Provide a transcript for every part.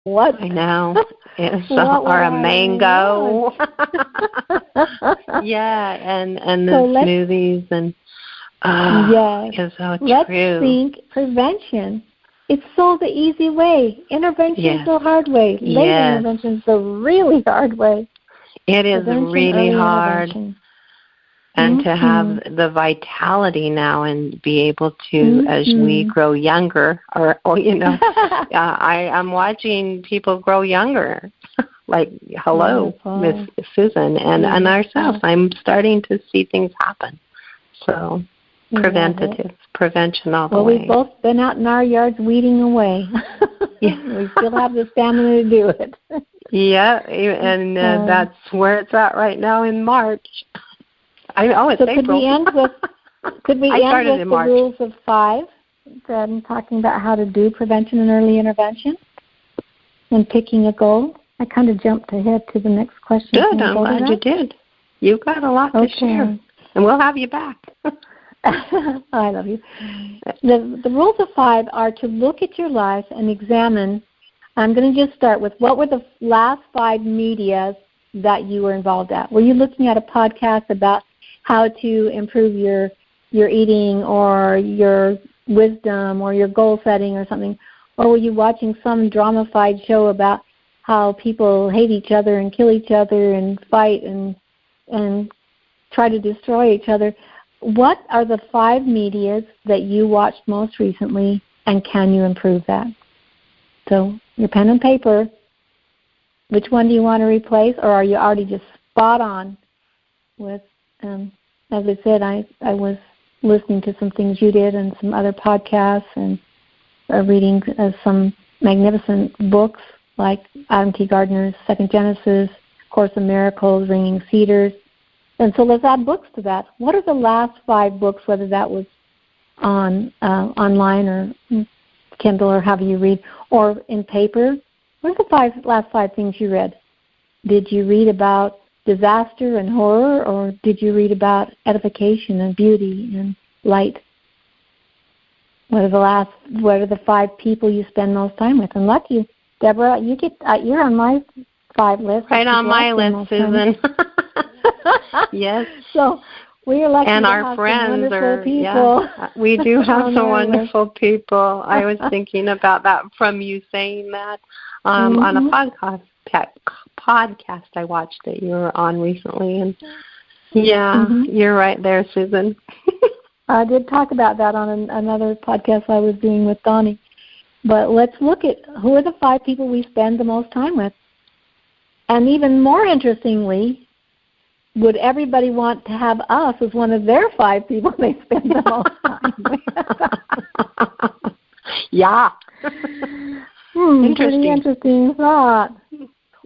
What? I know. Or a mango. Yeah, and the smoothies and yes. It's so Let's true. think prevention. It's so the easy way. Intervention is the hard way. Late intervention is the really hard way. It is really hard. And to have the vitality now and be able to, as we grow younger, I'm watching people grow younger. Like, hello, Miss Susan, and ourselves. I'm starting to see things happen. So, prevention all the way. Well, we've both been out in our yards weeding away. We still have the stamina to do it. Yeah, and that's where it's at right now in March. It's April. Could we end with the rules of 5? Then talking about how to do prevention and early intervention and picking a goal. I kind of jumped ahead to the next question. Good, I'm glad you did. You've got a lot to share, and we'll have you back. I love you. The rules of 5 are to look at your life and examine. I'm going to just start with, what were the last 5 medias that you were involved at? Were you looking at a podcast about how to improve your eating or your wisdom or your goal setting or something? Or were you watching some dramified show about how people hate each other and kill each other and fight and try to destroy each other? What are the 5 medias that you watched most recently, and can you improve that? So your pen and paper, which one do you want to replace, or are you already just spot on with, as I said, I was listening to some things you did and some other podcasts and reading some magnificent books like Adam T. Gardner's Second Genesis, Course in Miracles, Ringing Cedars. And so let's add books to that. What are the last 5 books, whether that was on online or Kindle or however you read, or in paper? What are the last 5 things you read? Did you read about disaster and horror, or did you read about edification and beauty and light? What are the 5 people you spend most time with? And lucky, Deborah, you're on my 5 list. Right on my list, Susan. Yes. So we are lucky and to our have friends some wonderful people. Yeah, we do have some wonderful people. I was thinking about that from you saying that on a podcast I watched that you were on recently, and you're right there, Susan. I did talk about that on another podcast I was doing with Donnie. But let's look at who are the 5 people we spend the most time with. And even more interestingly, would everybody want to have us as one of their 5 people they spend the most time with? Yeah. Pretty interesting thought.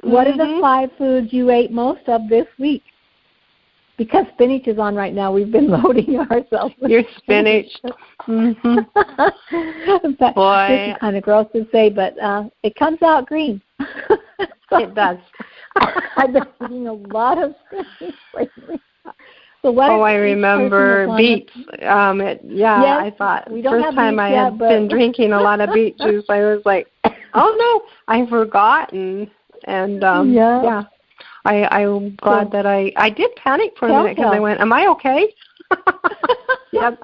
What are the 5 foods you ate most of this week? Because spinach is on right now, we've been loading ourselves with your spinach. In fact, this is kind of gross to say, but it comes out green. It does. I've been eating a lot of spinach lately. So I remember beets. I thought first time I had been drinking a lot of beet juice, I was like, oh no, I've forgotten. And I'm glad that I did panic for a minute because I went, am I okay? Yep.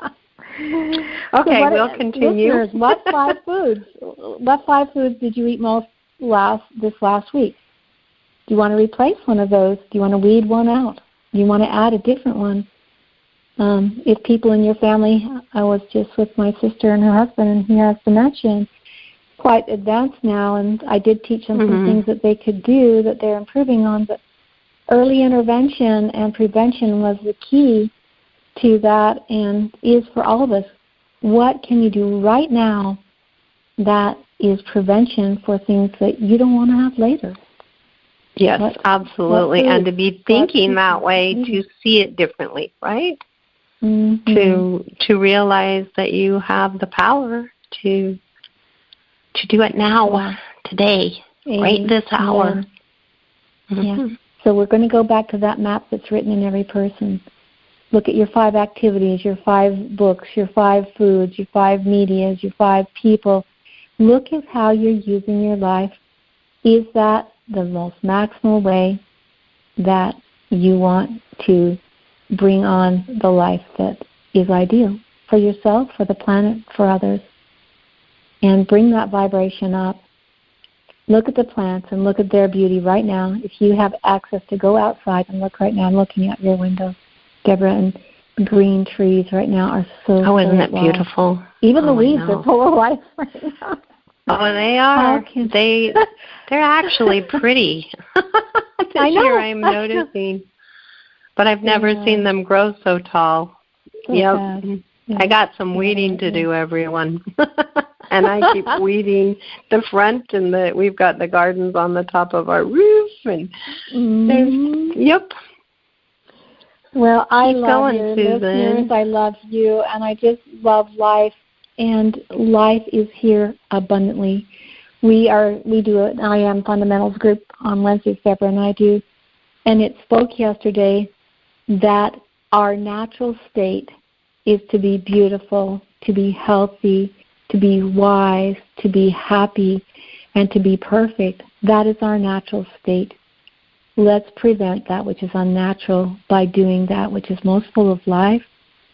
Okay, we'll continue. Listeners, what 5 foods did you eat most this last week? Do you want to replace one of those? Do you want to weed one out? Do you want to add a different one? If people in your family, I was just with my sister and her husband, and he has dementia, quite advanced now, and I did teach them some things that they could do that they're improving on, but early intervention and prevention was the key to that and is for all of us. What can you do right now that is prevention for things that you don't want to have later? Yes, absolutely. And to be thinking that way, to see it differently, right? To realize that you have the power to do it now, today, right this hour. Yeah. So we're going to go back to that map that's written in every person. Look at your 5 activities, your 5 books, your 5 foods, your 5 medias, your 5 people. Look at how you're using your life Is that the most maximal way that you want to bring on the life that is ideal for yourself, for the planet, for others? And bring that vibration up. Look at the plants and look at their beauty right now. If you have access to go outside and look right now, I'm looking at your window, Deborah, and green trees right now are so Oh, isn't it life. Beautiful? Even the leaves are full of life right now. Oh, they are. They're actually pretty. I know. Year I'm noticing. But I've never seen them grow so tall. So yep. Yeah. I got some weeding to do, everyone. And I keep weeding the front, and we've got the gardens on the top of our roof, and yep. Well, I love you, listeners. I love you, and I just love life, and life is here abundantly. We do an I Am Fundamentals group on Wednesdays, Deborah and I do, and it spoke yesterday that our natural state is to be beautiful, to be healthy, to be wise, to be happy, and to be perfect. That is our natural state. Let's prevent that which is unnatural by doing that which is most full of life,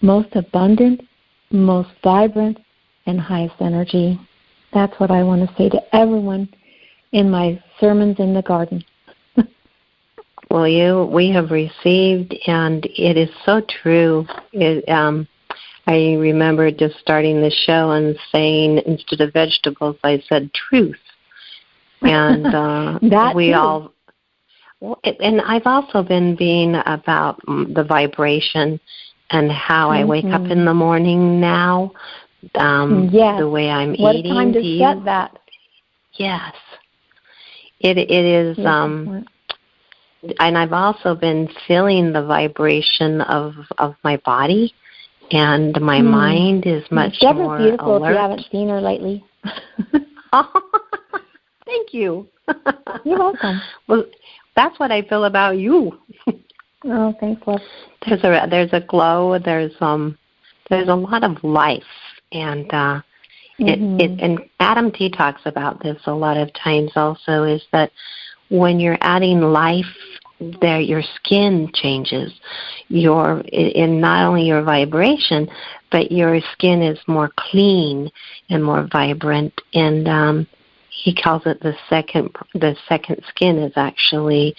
most abundant, most vibrant, and highest energy. That's what I want to say to everyone in my sermons in the garden. Well, we have received, and it is so true. I remember just starting the show and saying, instead of vegetables, I said truth. And and I've also been being about the vibration and how I wake up in the morning now, the way I'm eating. What a time to set that. Yes. It is, and I've also been feeling the vibration of my body, and my mind is much more beautiful alert. If you haven't seen her lately. Thank you. You're welcome. Well, that's what I feel about you. Oh, thanks, love. There's a glow. There's a lot of life, and and Adam T talks about this a lot of times. Also, is that when you're adding life, there your skin changes. In not only your vibration, but your skin is more clean and more vibrant. And he calls it the second skin is actually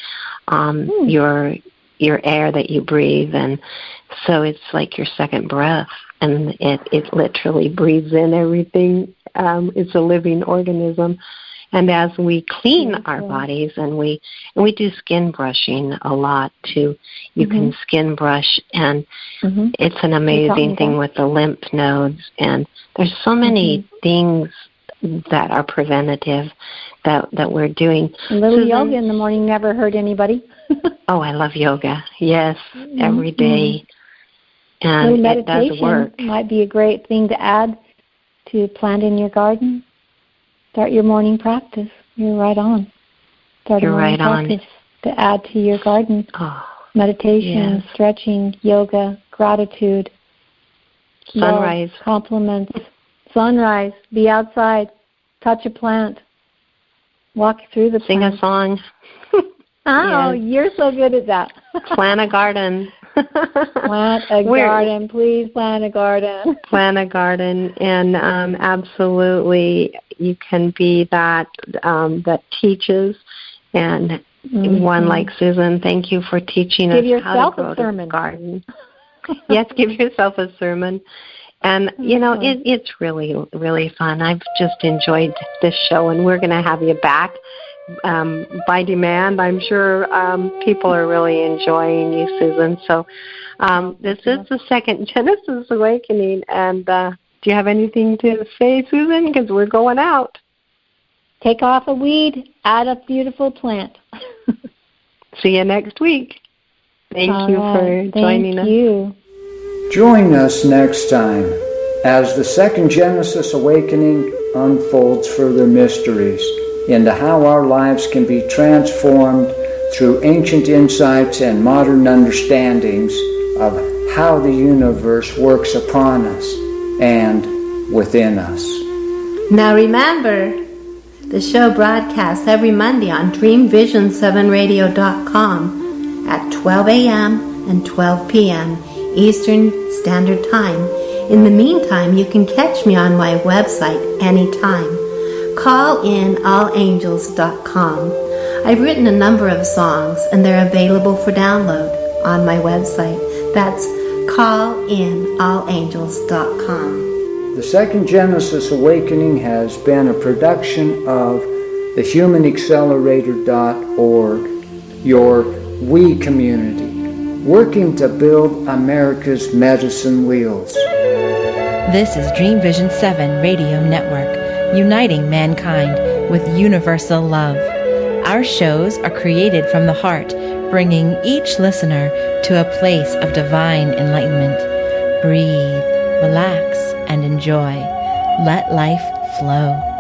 your air that you breathe, and so it's like your second breath, and it literally breathes in everything. It's a living organism. And as we clean our bodies, and we do skin brushing a lot too. You can skin brush, and it's an amazing thing with the lymph nodes. And there's so many things that are preventative that we're doing. A little yoga in the morning never hurt anybody. Oh, I love yoga. Yes, every day. And it does work. Might be a great thing to add to plant in your garden. Start your morning practice. You're right on. You're right on. To add to your garden. Oh, meditation, stretching, yoga, gratitude, sunrise, love, compliments, sunrise, be outside, touch a plant, walk through the plant. Sing a song. Oh, you're so good at that. Plant a garden. Plant a garden. Please plant a garden. Plant a garden. And absolutely, you can be that teaches. And one like Susan, thank you for teaching us how to grow the garden. Yes, give yourself a sermon. And, it's really, really fun. I've just enjoyed this show, and we're going to have you back by demand. I'm sure people are really enjoying you, Susan. So this is the second Genesis Awakening. And do you have anything to say, Susan? Because we're going out. Take off a weed, add a beautiful plant. See you next week. Thank you for joining us. Thank you. Join us next time as the second Genesis Awakening unfolds further mysteries into how our lives can be transformed through ancient insights and modern understandings of how the universe works upon us and within us. Now remember, The show broadcasts every Monday on DreamVision7Radio.com at 12 a.m. and 12 p.m. Eastern Standard Time. In the meantime, you can catch me on my website anytime. CallInAllAngels.com. I've written a number of songs, and they're available for download on my website. That's CallInAllAngels.com. The Second Genesis Awakening has been a production of the HumanAccelerator.org, your We community, working to build America's medicine wheels. This is Dream Vision 7 Radio Network, uniting mankind with universal love. Our shows are created from the heart, bringing each listener to a place of divine enlightenment. Breathe, relax, and enjoy. Let life flow.